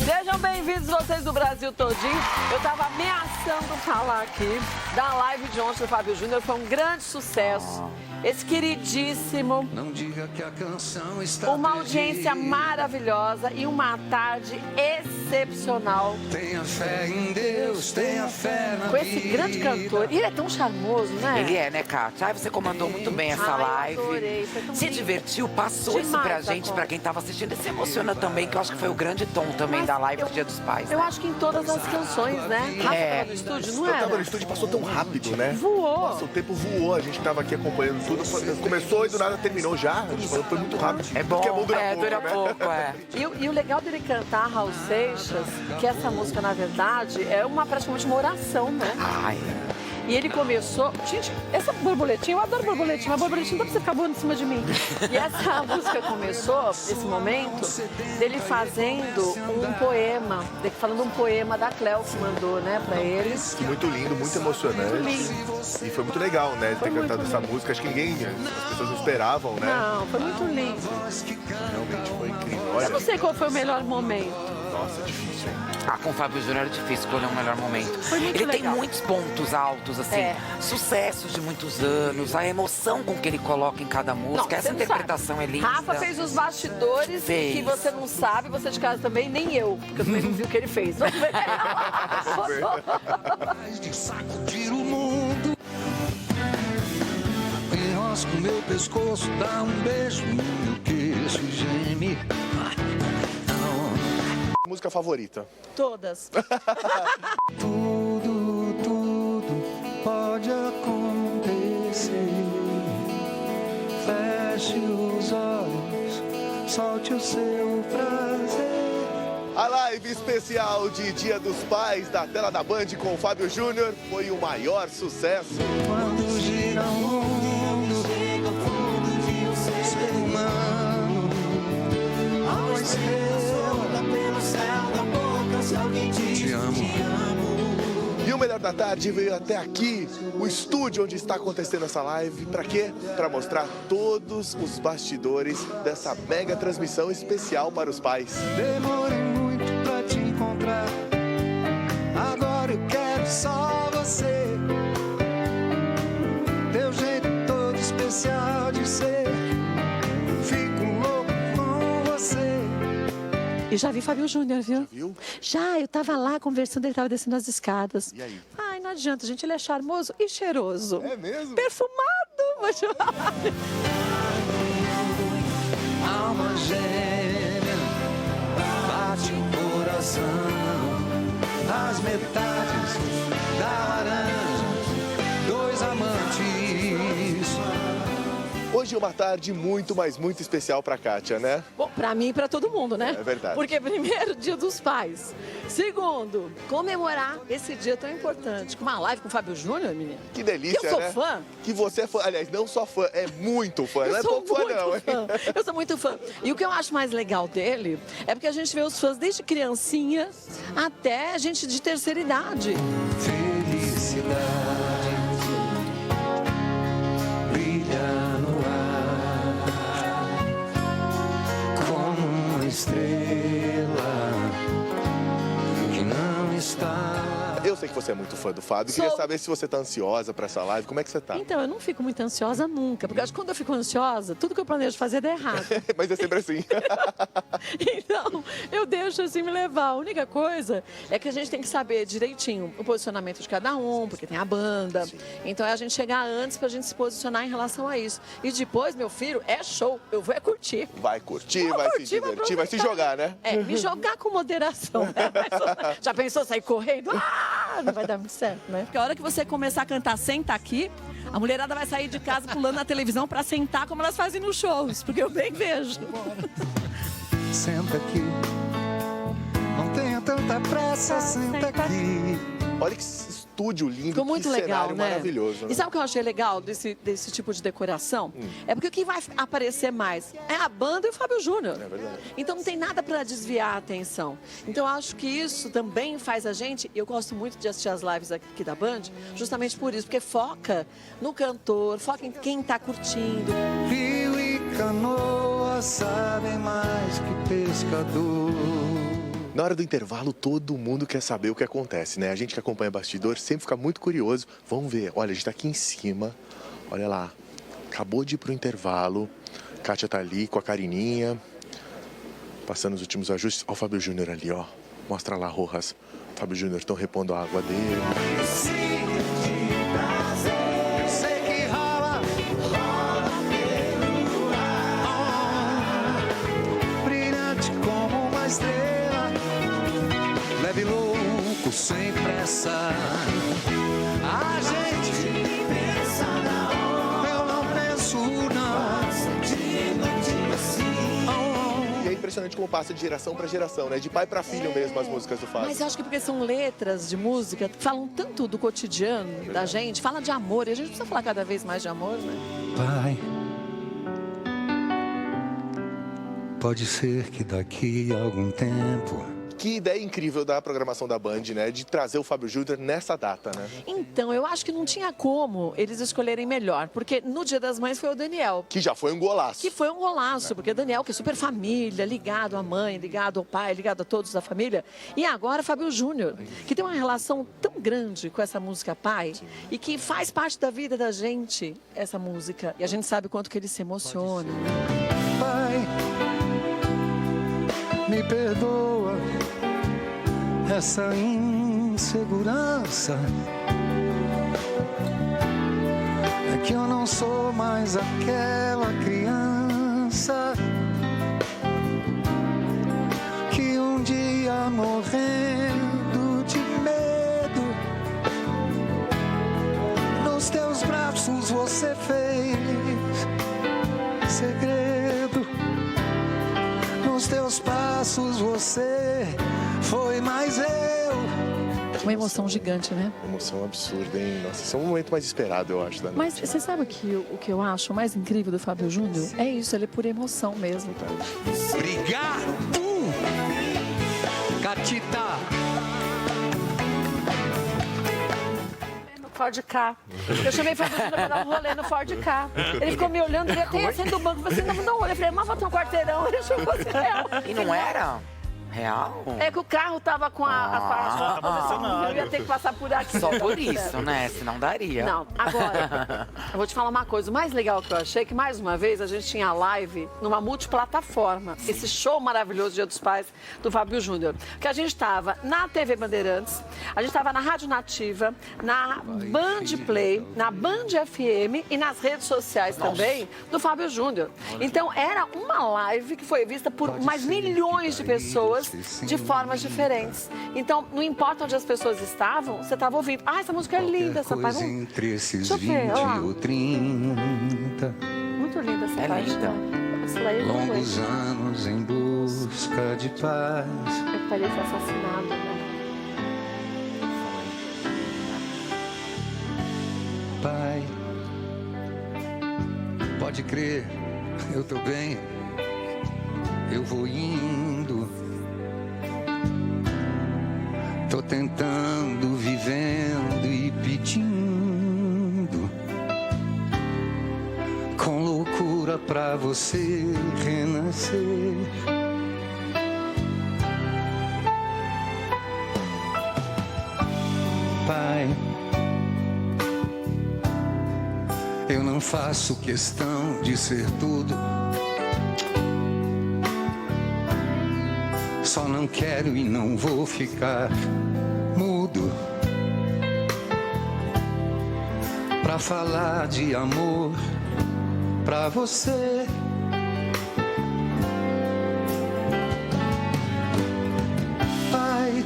Sejam bem-vindos vocês do Brasil todinho. Eu tava ameaçando falar aqui da live de ontem do Fábio Júnior, foi um grande sucesso. Esse queridíssimo, Não diga que a canção está uma audiência maravilhosa e uma tarde excepcional. Tenha fé em Deus, tenha fé na Com esse grande cantor. E ele é tão charmoso, né? Ele é, né, Kátia? Ai, você comandou muito bem essa Ai, live. adorei, foi tão Se lindo. divertiu, passou isso Demais pra da gente, conta. pra quem tava assistindo. E se emociona também, que eu acho que foi o grande tom também Mas da live eu- do Dia dos Pais. Eu né? acho que em todas as canções, né? Rafa É. tava no estúdio, não Eu tava era? no estúdio e passou tão rápido, né? Voou. Nossa, o tempo voou, a gente tava aqui acompanhando tudo. Começou e do nada terminou já. A gente falou, foi muito rápido. É bom, Porque dura pouco, dura né? pouco, é. E o legal dele cantar Raul Seixas, que essa música, na verdade, é praticamente uma oração, né? Ai, E ele começou... Gente, essa borboletinha, eu adoro borboletinha, mas borboletinha não dá pra você ficar voando em cima de mim. E essa música começou, esse momento, dele fazendo um poema, dele falando um poema da Cleo que mandou, né, pra ele. Muito lindo, muito emocionante. Muito lindo. E foi muito legal, né? Ele Foi ter muito cantado essa lindo. música. Acho que as pessoas não esperavam, né? Não, foi muito lindo. Realmente foi incrível. Eu Olha, não sei qual foi o melhor momento. nossa, difícil, hein? com o Fábio Júnior é difícil escolher o melhor momento. Foi muito Ele tem legal. muitos pontos altos, assim. É. Sucessos de muitos anos, a emoção com que ele coloca em cada música. Essa você não interpretação sabe. é linda. Rafa fez os bastidores Fez. que você não sabe, você de casa também, nem eu, porque eu também não vi o que ele fez. Vamos ver. de sacudir o mundo. Enrosco meu pescoço, dá um beijo no meu queixo e geme. Música favorita? Todas. Tudo pode acontecer. Feche os olhos, solte o seu prazer. A live especial de Dia dos Pais da tela da Band com o Fábio Júnior foi o maior sucesso. Quando gira o mundo, chega ao fundo de um ser humano. Uma estrela pelo céu da boca, se alguém diz te amo. E o Melhor da Tarde veio até aqui, o estúdio onde está acontecendo essa live. Pra quê? Pra mostrar todos os bastidores dessa mega transmissão especial para os pais. Demorei muito pra te encontrar. Agora eu quero só você. Teu jeito todo especial de ser. Fico louco com você. E já vi Fábio Júnior, viu? Viu? Já, eu tava lá conversando, ele tava descendo as escadas. E aí? Ai, não adianta, gente, ele é charmoso e cheiroso. É mesmo? Perfumado, vou te falar. Alma gêmea, bate o coração. As metades da laranja, dois amantes. Hoje é uma tarde muito, mas muito especial pra Kátia, né? Bom, pra mim e pra todo mundo, né? É verdade. Porque primeiro, Dia dos Pais. Segundo, comemorar esse dia tão importante. Com uma live com o Fábio Júnior, menina. Que delícia, Que eu sou né? fã. Que você é fã. Aliás, não só fã, é muito fã. Não é pouco fã, não, hein? Eu sou muito fã. E o que eu acho mais legal dele é porque a gente vê os fãs desde criancinha até gente de terceira idade. Felicidade brilha no ar como uma estrela que não está. Eu sei que você é muito fã do Fábio. Sou. Queria saber se você tá ansiosa pra essa live. Como é que você tá? Então, eu não fico muito ansiosa nunca, porque eu acho que quando eu fico ansiosa, tudo que eu planejo fazer dá errado. Mas é sempre assim. Então, eu deixo assim me levar. A única coisa é que a gente tem que saber direitinho o posicionamento de cada um, porque tem a banda. Então é a gente chegar antes pra gente se posicionar em relação a isso. E depois, meu filho, é show. Eu vou curtir. Vai curtir, Vou vai curtir, se vou divertir, vai se aproveitar. jogar, né? É, me jogar com moderação. Né? Mas, já pensou sair correndo? Ah, não vai dar muito certo, né? Porque a hora que você começar a cantar Senta Aqui, a mulherada vai sair de casa pulando na televisão pra sentar como elas fazem nos shows, porque eu bem vejo. Senta aqui, não tenha tanta pressa, senta aqui. Olha que estúdio lindo, Ficou muito que legal, cenário né? maravilhoso. Né? E sabe o que eu achei legal desse tipo de decoração? É porque o que vai aparecer mais é a banda e o Fábio Júnior. É verdade. Então não tem nada para desviar a atenção. Então eu acho que isso também faz a gente... Eu gosto muito de assistir as lives aqui da Band, justamente por isso. Porque foca no cantor, foca em quem tá curtindo. Rio e canoa sabem mais que pescador. Na hora do intervalo, todo mundo quer saber o que acontece, né? A gente que acompanha bastidor sempre fica muito curioso. Vamos ver. Olha, a gente tá aqui em cima. Olha lá. Acabou de ir pro intervalo. Kátia tá ali com a Carininha, passando os últimos ajustes. Olha o Fábio Júnior ali, ó. Mostra lá, Rojas. O Fábio Júnior estão repondo a água dele. Eu sei que rola pelo ar, brilhante como uma estrela, leve e louco sem pressa. A gente pensa na hora, eu não penso não. E é impressionante como passa de geração para geração, né? De pai para filho mesmo as músicas do Fábio. Mas eu acho que porque são letras de música, falam tanto do cotidiano da gente, fala de amor, e a gente precisa falar cada vez mais de amor, né? Pai, pode ser que daqui a algum tempo. Que ideia incrível da programação da Band, né? De trazer o Fábio Júnior nessa data, né? Então, eu acho que não tinha como eles escolherem melhor, porque no Dia das Mães foi o Daniel. Que já foi um golaço. Que foi um golaço, porque Daniel, que é super família, ligado à mãe, ligado ao pai, ligado a todos da família. E agora Fábio Júnior, que tem uma relação tão grande com essa música pai e que faz parte da vida da gente, essa música. E a gente sabe o quanto que ele se emociona. Pai, me perdoa essa insegurança. É que eu não sou mais aquela criança que um dia morrendo de medo nos teus braços você fez segredo. Nos teus passos você foi mais eu. Uma emoção gigante, né? Emoção absurda, hein? Nossa, esse é um momento mais esperado, eu acho, da noite. Mas você sabe o que eu acho mais incrível do Fábio Júnior? É isso, ele é por emoção mesmo. Obrigado, Catita. Ford K. Eu chamei o Fábio Júnior pra dar um rolê no Ford K. Ele ficou me olhando, ele até ia sair do banco. Você não olha. Eu falei, mas vai ter um quarteirão. Ele chamou assim, E não era real? É que o carro tava com a posição. Eu ia ter que passar por aqui. Só por isso, né? Senão daria. Não, agora, eu vou te falar uma coisa. O mais legal que eu achei que, mais uma vez, a gente tinha live numa multiplataforma. Esse show maravilhoso Dia dos Pais do Fábio Júnior. Que a gente estava na TV Bandeirantes, a gente estava na Rádio Nativa, na Band Play, na Band FM e nas redes sociais também do Fábio Júnior. Então, era uma live que foi vista por mais milhões de pessoas de formas diferentes. Então, não importa onde as pessoas estavam, você estava ouvindo. Ah, essa música é linda, essa parte. Entre esses Deixa eu ver, 20 olha lá. ou 30 Muito linda essa É parte. linda. Né? Essa daí eu não longos conheço. anos em busca de paz. É que parece assassinado, né? Pai, pode crer, eu tô bem, eu vou indo. Tô tentando, vivendo e pedindo, com loucura pra você renascer. Pai, eu não faço questão de ser tudo. Só não quero e não vou ficar mudo pra falar de amor pra você. Pai,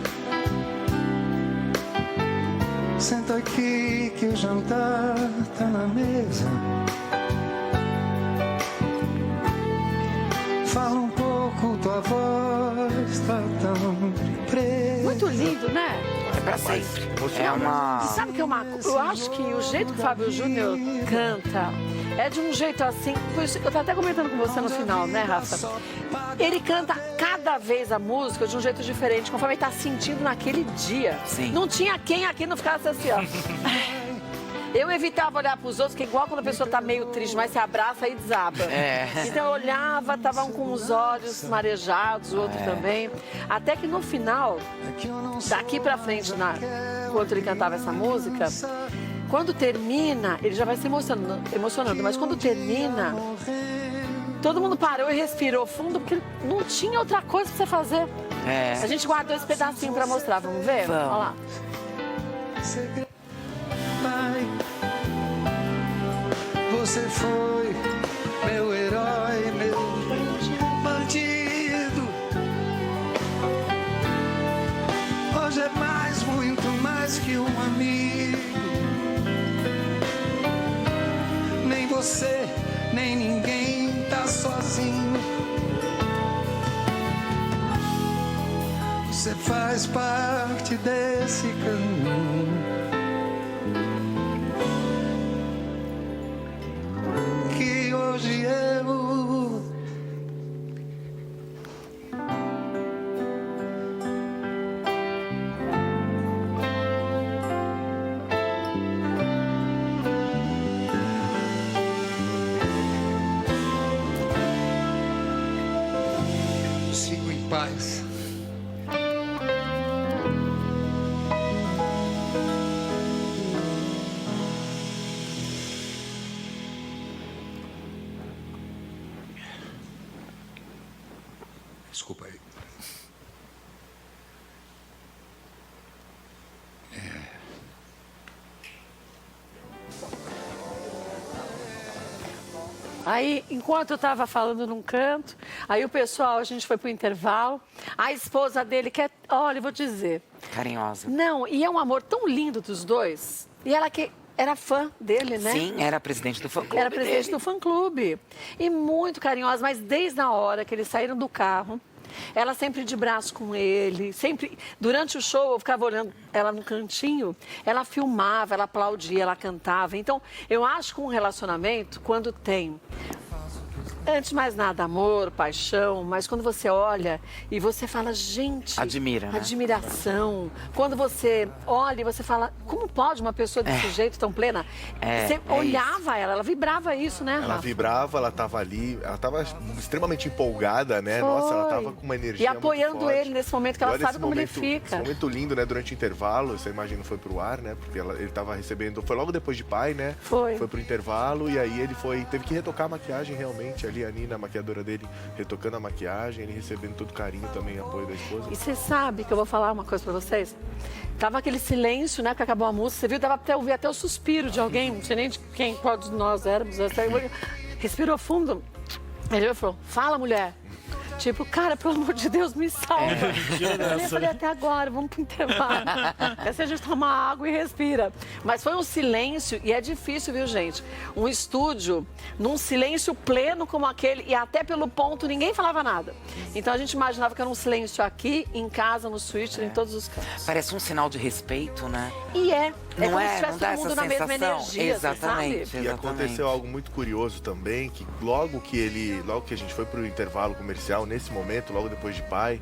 senta aqui que o jantar tá na mesa. Fala um pouco, tua voz tá tão presa. Muito lindo, né? É pra sempre. É uma... Sabe o que é uma... Eu acho que o jeito que o Fábio Júnior canta é de um jeito assim... Eu tava até comentando com você no final, né, Rafa? Ele canta cada vez a música de um jeito diferente, conforme ele tá sentindo naquele dia. Sim. Não tinha quem aqui não ficasse assim, ó. Eu evitava olhar pros outros, que igual quando a pessoa tá meio triste, mas se abraça e desaba. Então eu olhava, tava um com os olhos marejados, o outro também. Até que no final, daqui pra frente, enquanto ele cantava essa música, quando termina, ele já vai se emocionando, mas quando termina, todo mundo parou e respirou fundo, porque não tinha outra coisa pra você fazer. A gente guardou esse pedacinho pra mostrar, vamos ver? Vamos. Olha lá. Pai, você foi meu herói, meu bandido. Hoje é mais, muito mais que um amigo. Nem você, nem ninguém tá sozinho. Você faz parte desse caminho. Que hoje eu sigo em paz. Desculpa aí. Aí, enquanto eu tava falando num canto, aí o pessoal, a gente foi pro intervalo, a esposa dele quer, olha, eu vou dizer. Carinhosa. Não, e é um amor tão lindo dos dois. E ela que era fã dele, né? Sim, era presidente do fã-clube Era presidente dele. do fã-clube. E muito carinhosa, mas desde a hora que eles saíram do carro, ela sempre de braço com ele, sempre. Durante o show, eu ficava olhando ela no cantinho, ela filmava, ela aplaudia, ela cantava. Então, eu acho que um relacionamento, quando tem, antes de mais nada, amor, paixão, mas quando você olha e você fala, gente... Admira, né? Admiração. Quando você olha e você fala, como pode uma pessoa desse jeito tão plena? Você olhava ela vibrava isso, né, Ela Rafa? vibrava, ela tava ali, ela tava extremamente empolgada, né? Nossa, ela tava com uma energia E apoiando muito forte. ele nesse momento, que ela Olha sabe esse como ele momento, fica. Esse momento lindo, né? Durante o intervalo, você imagina, foi pro ar, né? Porque ele tava recebendo, foi logo depois de Pai, né? Foi. Foi pro intervalo e aí ele teve que retocar a maquiagem realmente ali, a Nina, a maquiadora dele, retocando a maquiagem, ele recebendo todo carinho também, apoio da esposa. E você sabe que eu vou falar uma coisa pra vocês? Tava aquele silêncio, né, que acabou a música, você viu? Dava até ouvir até o suspiro de alguém, não sei nem de qual de nós éramos. Respirou fundo. Ele falou, fala, mulher. Tipo, cara, pelo amor de Deus, me salva. Eu falei, até agora, vamos pro intervalo. Assim a gente toma água e respira. Mas foi um silêncio, e é difícil, viu, gente? Um estúdio, num silêncio pleno como aquele, e até pelo ponto ninguém falava nada. Então a gente imaginava que era um silêncio aqui, em casa, no switch, em todos os cantos. Parece um sinal de respeito, né? E é. É Não como é? se estivesse Não dá todo mundo essa na mesma sensação? energia, Exatamente. sabe? E aconteceu algo muito curioso também, que logo que a gente foi pro intervalo comercial, nesse momento, logo depois de Pai,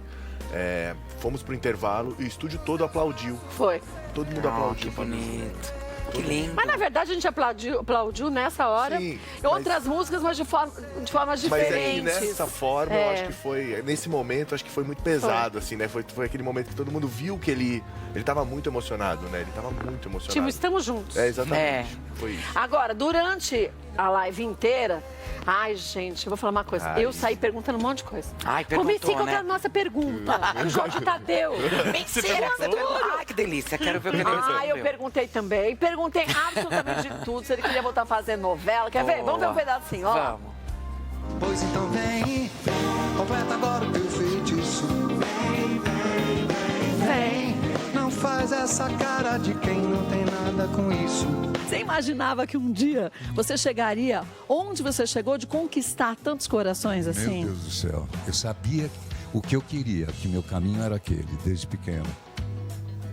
fomos pro intervalo e o estúdio todo aplaudiu. Foi. Todo mundo aplaudiu. Que bonito. Que lindo. Mas na verdade a gente aplaudiu nessa hora. Sim, Outras músicas, mas de formas Mas aí, diferentes. nessa forma, eu acho que foi... Nesse momento, acho que foi muito pesado, assim, né? Foi aquele momento que todo mundo viu que ele tava muito emocionado, né? Ele tava muito emocionado. Tipo, estamos juntos. Exatamente. Foi isso. Agora, durante a live inteira, ai, gente, eu vou falar uma coisa. Ai. Eu saí perguntando um monte de coisa. Ai, perguntou, Comecei com né? a nossa pergunta. Jorge Tadeu. Mentira! Ai, que delícia. Quero ver o que ele Ah, respondeu. eu perguntei também. Perguntei absolutamente de tudo. Se ele queria voltar a fazer novela. Quer ver? Vamos ver um pedacinho, ó. Vamos. Pois então vem, completa agora o teu feitiço. Vem. Não faz essa cara de quem não tem nada com isso. Você imaginava que um dia você chegaria onde você chegou de conquistar tantos corações assim? Meu Deus do céu. Eu sabia o que eu queria, que meu caminho era aquele, desde pequeno.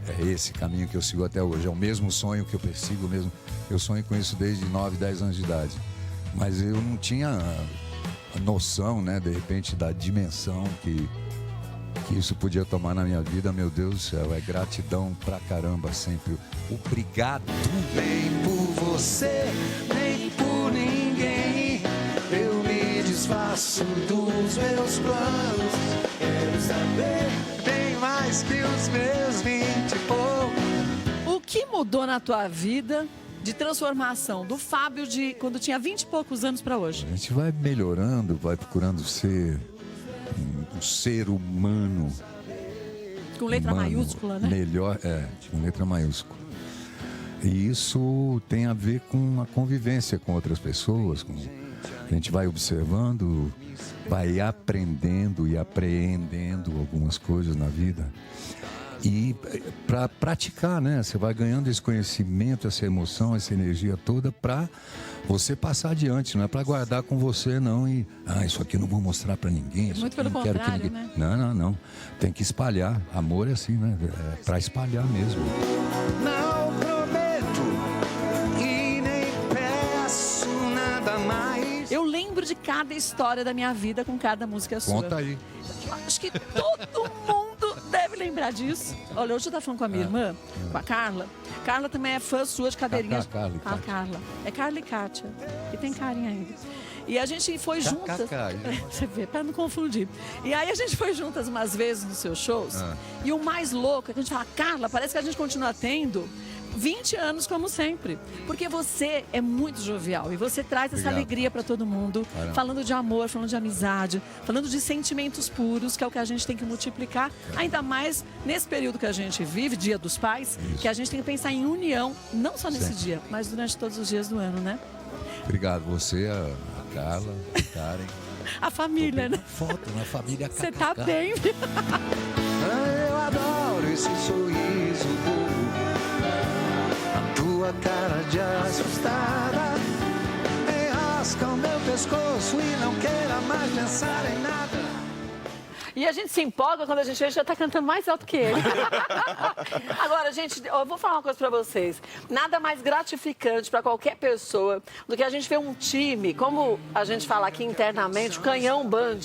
É esse caminho que eu sigo até hoje. É o mesmo sonho que eu persigo, mesmo. Eu sonho com isso desde 9, 10 anos de idade. Mas eu não tinha a noção, né, de repente, da dimensão que isso podia tomar na minha vida. Meu Deus do céu, é gratidão pra caramba sempre. Obrigado. Vem por você, nem por ninguém. Eu me desfaço dos meus planos. Quero saber bem mais que os meus 20 e pouco. O que mudou na tua vida de transformação do Fábio de quando tinha 20 e poucos anos para hoje? A gente vai melhorando, vai procurando ser um ser humano. Com letra humano maiúscula, né? Melhor, com letra maiúscula. E isso tem a ver com a convivência com outras pessoas. A gente vai observando, vai aprendendo e apreendendo algumas coisas na vida. E para praticar, né? Você vai ganhando esse conhecimento, essa emoção, essa energia toda para você passar adiante. Não é para guardar com você, não. E, isso aqui eu não vou mostrar para ninguém. Muito pelo contrário, né? Não. Tem que espalhar. Amor é assim, né? É para espalhar mesmo. Não prometo e nem peço nada mais. Eu lembro de cada história da minha vida com cada música sua. Conta aí. Acho que todo mundo deve lembrar disso. Olha, hoje eu estava falando com a minha irmã, com a Carla. Carla também é fã sua de cadeirinhas. Carla. É Carla e Kátia. E tem carinha ainda. E a gente foi juntas. Você vê, para não confundir. E aí a gente foi juntas umas vezes nos seus shows. E o mais louco é que a gente fala, Carla, parece que a gente continua tendo 20 anos como sempre, porque você é muito jovial e você traz essa alegria para todo mundo, falando de amor, falando de amizade, falando de sentimentos puros, que é o que a gente tem que multiplicar, ainda mais nesse período que a gente vive, Dia dos Pais, que a gente tem que pensar em união, não só nesse dia, mas durante todos os dias do ano, né? Obrigado, você, a Carla, a Karen. A família, né? Foto na família. Você tá bem, viu? Eu adoro esse sorriso bobo, a tua cara de assustada. Enrasca o meu pescoço e não queira mais pensar em nada. E a gente se empolga quando a gente já tá cantando mais alto que ele. Agora, gente, eu vou falar uma coisa pra vocês. Nada mais gratificante pra qualquer pessoa do que a gente ver um time, como a gente fala aqui internamente, o Canhão Band,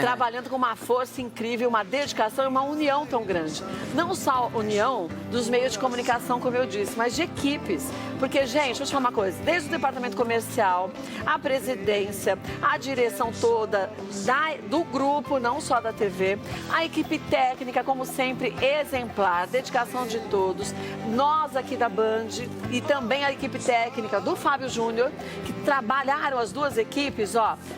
trabalhando com uma força incrível, uma dedicação e uma união tão grande. Não só a união dos meios de comunicação, como eu disse, mas de equipes. Porque, gente, deixa eu te falar uma coisa. Desde o departamento comercial, a presidência, a direção toda do grupo, não só da TV, a equipe técnica, como sempre, exemplar, dedicação de todos, nós aqui da Band e também a equipe técnica do Fábio Júnior, que trabalharam as duas equipes,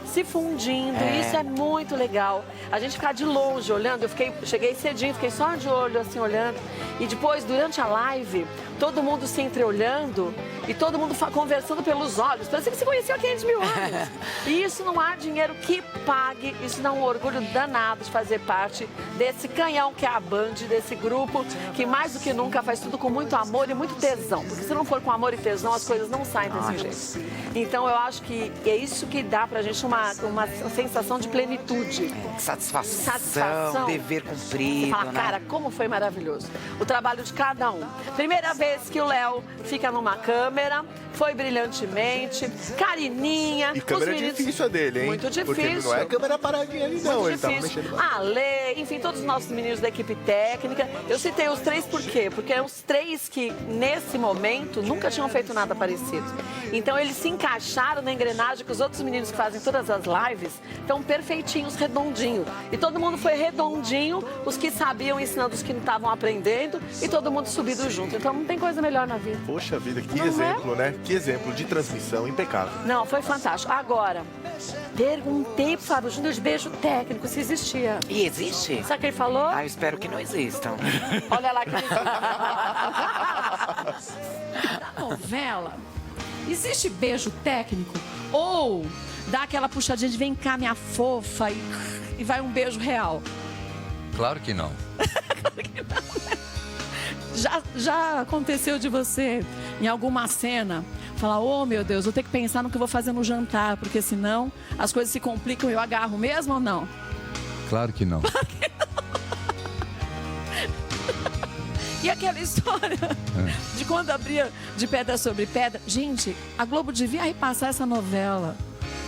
se fundindo, e isso é muito legal. A gente ficar de longe olhando, cheguei cedinho, fiquei só de olho, assim, olhando, e depois, durante a live, todo mundo se entreolhando e todo mundo conversando pelos olhos. Parecia que se conhecia há 500 mil anos. E isso não há dinheiro que pague. Isso dá um orgulho danado de fazer parte desse canhão que é a Band, desse grupo que mais do que nunca faz tudo com muito amor e muito tesão. Porque se não for com amor e tesão, as coisas não saem desse jeito. Então eu acho que é isso que dá pra gente uma sensação de plenitude. Satisfação, dever cumprido. Você fala, né? cara, como foi maravilhoso. O trabalho de cada um. Primeira vez que o Léo fica numa câmera, foi brilhantemente, Carininha. E câmera difícil a dele, hein? Muito difícil. Porque não é câmera paradinha ali, não. Muito Ele tava difícil. mexendo A Lê, enfim, todos os nossos meninos da equipe técnica. Eu citei os três por quê? Porque eram os três que, nesse momento, nunca tinham feito nada parecido. Então, eles se encaixaram na engrenagem que os outros meninos que fazem todas as lives estão perfeitinhos, redondinho. E todo mundo foi redondinho, os que sabiam ensinando os que não estavam aprendendo, e todo mundo subido junto. Então, não tem coisa melhor na vida. Poxa vida, que Não é? exemplo, né? Que exemplo de transmissão impecável. Não, foi fantástico. Agora, perguntei pro Fábio Júnior de beijo técnico se existia. E existe? Sabe o que ele falou? Eu espero que não existam. Olha lá que ele Na novela, existe beijo técnico? Ou dá aquela puxadinha de vem cá, minha fofa, e vai um beijo real? Claro que não. Já aconteceu de você, em alguma cena, falar, oh meu Deus, vou ter que pensar no que eu vou fazer no jantar, porque senão as coisas se complicam e eu agarro mesmo ou não? Claro que não. E aquela história de quando abria de pedra sobre pedra. Gente, a Globo devia repassar essa novela.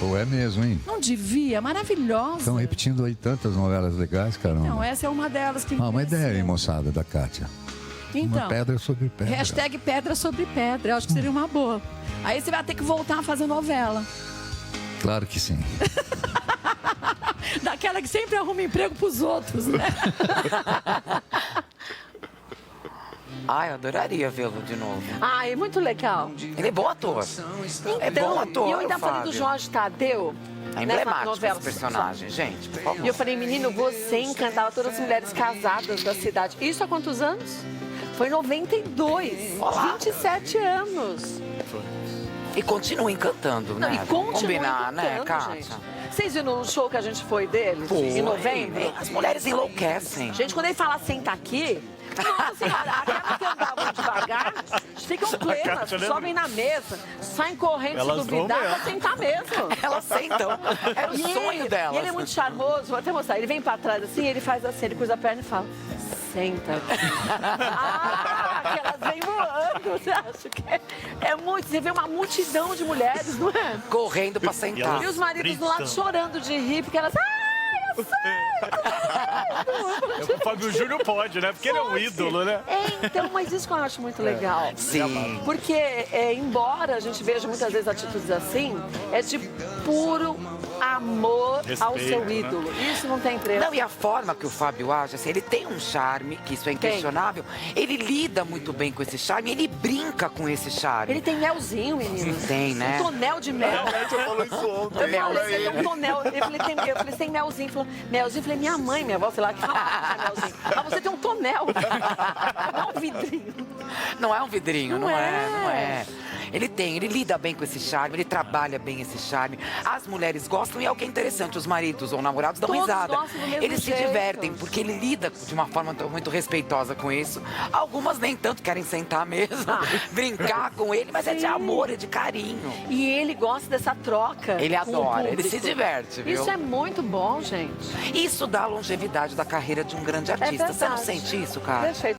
Ou é mesmo, hein? Não devia? Maravilhosa. Estão repetindo aí tantas novelas legais, caramba. Não, essa é uma delas que... Uma ideia aí, moçada, da Kátia. Então, uma pedra sobre pedra. hashtag pedra sobre pedra. Eu acho que seria uma boa. Aí você vai ter que voltar a fazer novela. Claro que sim. Daquela que sempre arruma emprego pros outros, né? Ai, eu adoraria vê-lo de novo. Ai, muito legal. Ele é bom ator. É bom ator, E eu ainda o falei do Fábio. Jorge Tadeu. É nessa emblemático novela. esse personagem, gente, por favor. E eu falei, menino, você encantava todas as mulheres casadas da cidade. Isso há quantos anos? Foi em 92. Olá. 27 anos. E continua encantando, Não, né? e continua Combinar, né, encantando, gente. Kátia? Vocês viram no show que a gente foi dele? Em novembro? As mulheres enlouquecem. Gente, quando ele fala senta aqui, nossa senhora, aquelas que andavam devagar ficam plenas, sobem na mesa, saem correndo Elas se vão duvidar mesmo. pra sentar mesmo. Elas sentam. Era o E sonho ele, delas. E ele é muito charmoso, vou até mostrar. Ele vem pra trás assim, ele faz assim, ele cruza a perna e fala, senta. Que elas vêm voando, você acha que é muito... Você vê uma multidão de mulheres, não é? Correndo pra sentar. E os maridos do lado Gritando. chorando de rir, porque elas... Ai, eu sei! O Fábio Júnior pode, né? Porque ele é um ídolo, né? Então, mas isso que eu acho muito legal. Sim. Porque, embora a gente veja muitas vezes atitudes assim, é de puro amor ao Respeito, seu né? ídolo. Isso não tem preço. Não, e a forma que o Fábio age, assim, ele tem um charme, que isso é inquestionável. Ele lida muito bem com esse charme, ele brinca com esse charme. Ele tem melzinho, menino. Tem, né? Um tonel de mel. Realmente eu falou isso ontem. Eu falei, pra você tem um ele. tonel. Eu falei, você tem melzinho. Ele falou, melzinho. Eu falei, minha mãe, minha avó, sei lá, que fala melzinho. Mas você tem um tonel. Não é um vidrinho. Não é um vidrinho, Não não é. é, não é. Ele lida bem com esse charme, ele trabalha bem esse charme. As mulheres gostam e é o que é interessante, os maridos ou namorados dão Todos risada. gostam do mesmo Eles se jeito. divertem, porque ele lida de uma forma muito respeitosa com isso. Algumas nem tanto querem sentar mesmo, brincar com ele, mas é de Sim. amor, é de carinho. E ele gosta dessa troca. Ele com o adora, ele se público. diverte, viu? Isso é muito bom, gente. Isso dá a longevidade da carreira de um grande artista. Você não verdade. sente isso, cara? Perfeito.